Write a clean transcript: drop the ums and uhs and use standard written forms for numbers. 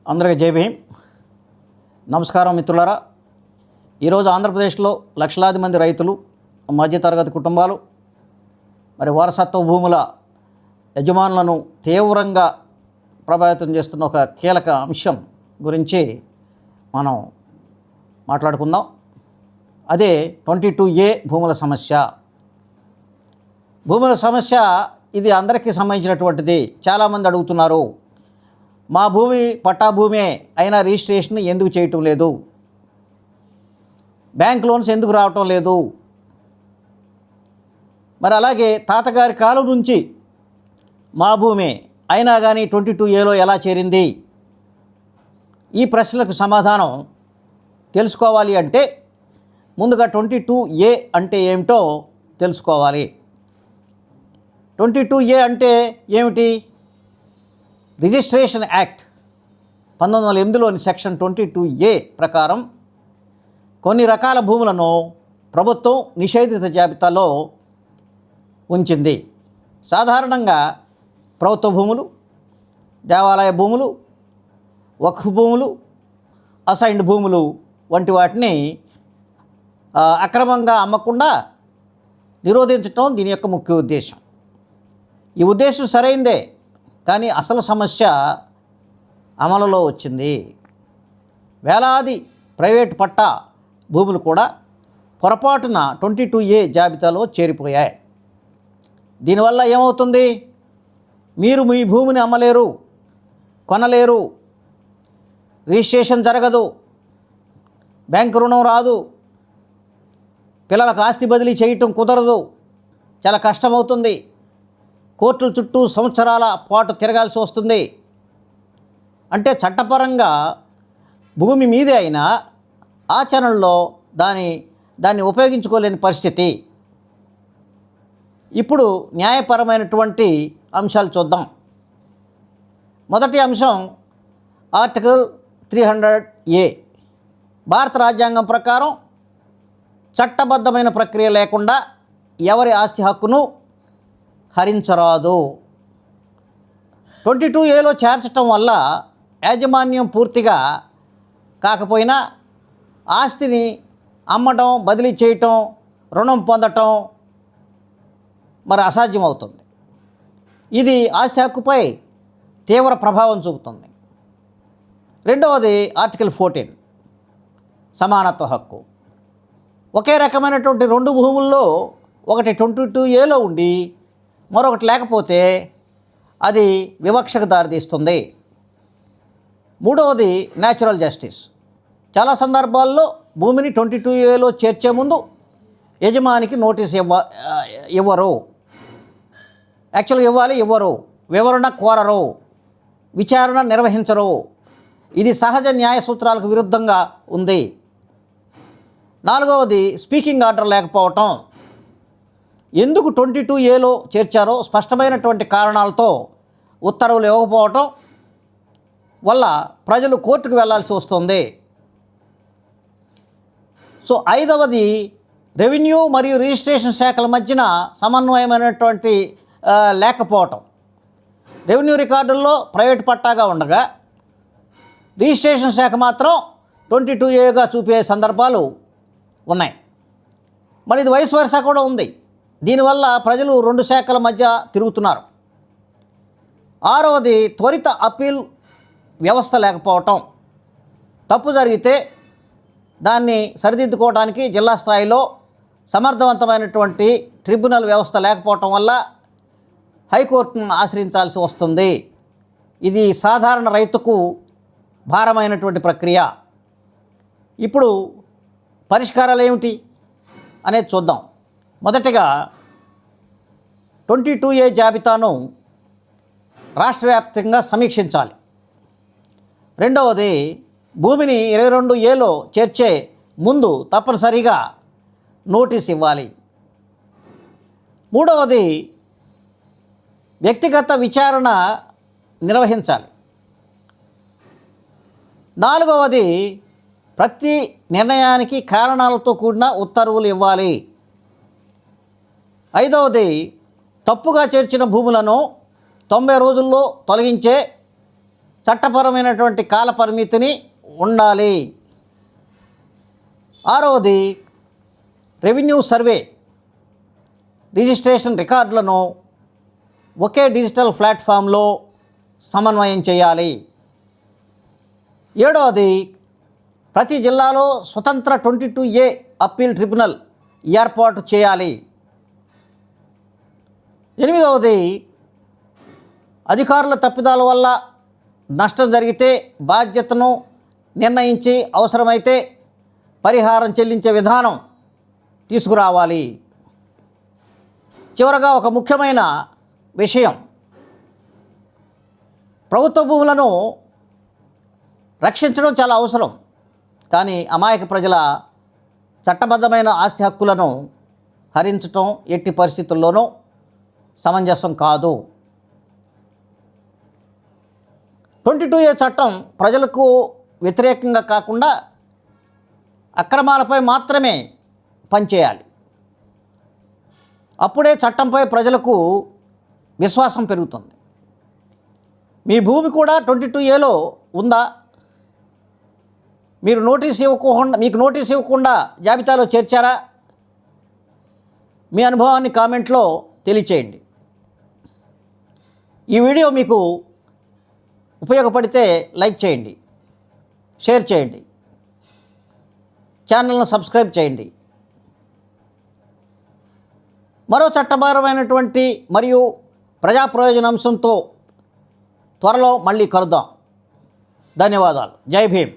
అందరికీ జై భీమ్. నమస్కారం మిత్రులారా. ఈరోజు ఆంధ్రప్రదేశ్లో లక్షలాది మంది రైతులు, మధ్యతరగతి కుటుంబాలు మరి వారసత్వ భూముల యజమానులను తీవ్రంగా ప్రభావితం చేస్తున్న ఒక కీలక అంశం గురించి మనం మాట్లాడుకుందాం. అదే 22A భూముల సమస్య. భూముల సమస్య ఇది అందరికీ సంబంధించినటువంటిది. చాలామంది అడుగుతున్నారు, మా భూమి పట్టా భూమే అయినా రిజిస్ట్రేషన్ ఎందుకు చేయటం లేదు, బ్యాంక్ లోన్స్ ఎందుకు రావటం లేదు, మరి అలాగే తాతగారి కాలం నుంచి మా భూమే అయినా కానీ 22Aలో ఎలా చేరింది? ఈ ప్రశ్నలకు సమాధానం తెలుసుకోవాలి అంటే ముందుగా 22A అంటే ఏమిటో తెలుసుకోవాలి. 22A అంటే ఏమిటి? రిజిస్ట్రేషన్ యాక్ట్ 1908లోని సెక్షన్ 22A ప్రకారం కొన్ని రకాల భూములను ప్రభుత్వం నిషేధిత జాబితాలో ఉంచింది. సాధారణంగా ప్రభుత్వ భూములు, దేవాలయ భూములు, వక్ఫ్ భూములు, అసైన్డ్ భూములు వంటి వాటిని అక్రమంగా అమ్మకుండా నిరోధించటం దీని యొక్క ముఖ్య ఉద్దేశం. ఈ ఉద్దేశం సరైందే, కానీ అసలు సమస్య అమలులో వచ్చింది. వేలాది ప్రైవేట్ పట్టా భూములు కూడా పొరపాటున 22A జాబితాలో చేరిపోయాయి. దీనివల్ల ఏమవుతుంది? మీరు మీ భూమిని అమ్మలేరు, కొనలేరు, రిజిస్ట్రేషన్ జరగదు, బ్యాంకు రుణం రాదు, పిల్లలకు ఆస్తి బదిలీ చేయటం కుదరదు, చాలా కష్టమవుతుంది, కోర్టుల చుట్టూ సంవత్సరాల పాటు తిరగాల్సి వస్తుంది. అంటే భూమి మీదే అయినా ఆచరణలో దాన్ని ఉపయోగించుకోలేని పరిస్థితి. ఇప్పుడు న్యాయపరమైనటువంటి అంశాలు చూద్దాం. మొదటి అంశం ఆర్టికల్ 300A. భారత రాజ్యాంగం ప్రకారం చట్టబద్ధమైన ప్రక్రియ లేకుండా ఎవరి ఆస్తి హక్కును హరించరాదు. 22Aలో చేర్చటం వల్ల యాజమాన్యం పూర్తిగా కాకపోయినా ఆస్తిని అమ్మటం, బదిలీ చేయటం, రుణం పొందటం మరి అసాధ్యమవుతుంది. ఇది ఆస్తి హక్కుపై తీవ్ర ప్రభావం చూపుతుంది. రెండవది ఆర్టికల్ 14 సమానత్వ హక్కు. ఒకే రకమైనటువంటి రెండు భూముల్లో ఒకటి 22Aలో ఉండి మరొకటి లేకపోతే అది వివక్షకు దారితీస్తుంది. మూడవది న్యాచురల్ జస్టిస్. చాలా సందర్భాల్లో భూమిని 22Aలో చేర్చే ముందు యజమానికి నోటీస్ ఇవ్వరు. యాక్చువల్గా ఇవ్వరు, వివరణ కోరరు, విచారణ నిర్వహించరు. ఇది సహజ న్యాయ సూత్రాలకు విరుద్ధంగా ఉంది. నాలుగవది స్పీకింగ్ ఆర్డర్ లేకపోవటం. ఎందుకు 22Aలో చేర్చారో స్పష్టమైనటువంటి కారణాలతో ఉత్తర్వులు ఇవ్వకపోవటం వల్ల ప్రజలు కోర్టుకు వెళ్లాల్సి వస్తుంది. సో ఐదవది రెవెన్యూ మరియు రిజిస్ట్రేషన్ శాఖల మధ్యన సమన్వయమైనటువంటి లేకపోవటం. రెవెన్యూ రికార్డుల్లో ప్రైవేట్ పట్టాగా ఉండగా రిజిస్ట్రేషన్ శాఖ మాత్రం 22Aగా చూపే సందర్భాలు ఉన్నాయి. మళ్ళీ ఇది వైస్ వర్సా కూడా ఉంది. దీనివల్ల ప్రజలు రెండు శాఖల మధ్య తిరుగుతున్నారు. ఆరవది త్వరిత అప్పీల్ వ్యవస్థ లేకపోవటం. తప్పు జరిగితే దాన్ని సరిదిద్దుకోవడానికి జిల్లా స్థాయిలో సమర్థవంతమైనటువంటి ట్రిబ్యునల్ వ్యవస్థ లేకపోవటం వల్ల హైకోర్టును ఆశ్రయించాల్సి వస్తుంది. ఇది సాధారణ రైతుకు భారమైనటువంటి ప్రక్రియ. ఇప్పుడు పరిష్కారాలు ఏమిటి అనేది చూద్దాం. మొదటిగా 22A జాబితాను రాష్ట్ర వ్యాప్తంగా సమీక్షించాలి. రెండవది భూమిని 22Aలో చేర్చే ముందు తప్పనిసరిగా నోటీస్ ఇవ్వాలి. మూడవది వ్యక్తిగత విచారణ నిర్వహించాలి. నాలుగవది ప్రతి నిర్ణయానికి కారణాలతో కూడిన ఉత్తర్వులు ఇవ్వాలి. ఐదవది తప్పుగా చేర్చిన భూములను 90 రోజుల్లో తొలగించే చట్టపరమైనటువంటి కాల పరిమితిని ఉండాలి. 6వది రెవెన్యూ సర్వే రిజిస్ట్రేషన్ రికార్డులను ఒకే డిజిటల్ ప్లాట్ఫామ్లో సమన్వయం చేయాలి. 7వది ప్రతి జిల్లాలో స్వతంత్ర 22A అప్పీల్ ట్రిబ్యునల్ ఏర్పాటు చేయాలి. 8వది అధికారుల తప్పిదాల వల్ల నష్టం జరిగితే బాధ్యతను నిర్ణయించి అవసరమైతే పరిహారం చెల్లించే విధానం తీసుకురావాలి. చివరగా ఒక ముఖ్యమైన విషయం, ప్రభుత్వ భూములను రక్షించడం చాలా అవసరం. కానీ అమాయక ప్రజల చట్టబద్ధమైన ఆస్తి హక్కులను హరించటం ఎట్టి పరిస్థితుల్లోనూ సమంజసం కాదు. 22A చట్టం ప్రజలకు వ్యతిరేకంగా కాకుండా అక్రమాలపై మాత్రమే పనిచేయాలి. అప్పుడే చట్టంపై ప్రజలకు విశ్వాసం పెరుగుతుంది. మీ భూమి కూడా 22Aలో ఉందా? మీకు నోటీస్ ఇవ్వకుండా జాబితాలో చేర్చారా? మీ అనుభవాన్ని కామెంట్లో తెలియచేయండి. ఈ వీడియో మీకు ఉపయోగపడితే లైక్ చేయండి, షేర్ చేయండి, ఛానల్ను సబ్స్క్రైబ్ చేయండి. మరో చట్టపరమైనటువంటి మరియు ప్రజా ప్రయోజనాంశంతో త్వరలో మళ్ళీ కలుద్దాం. ధన్యవాదాలు. జై భీమ్.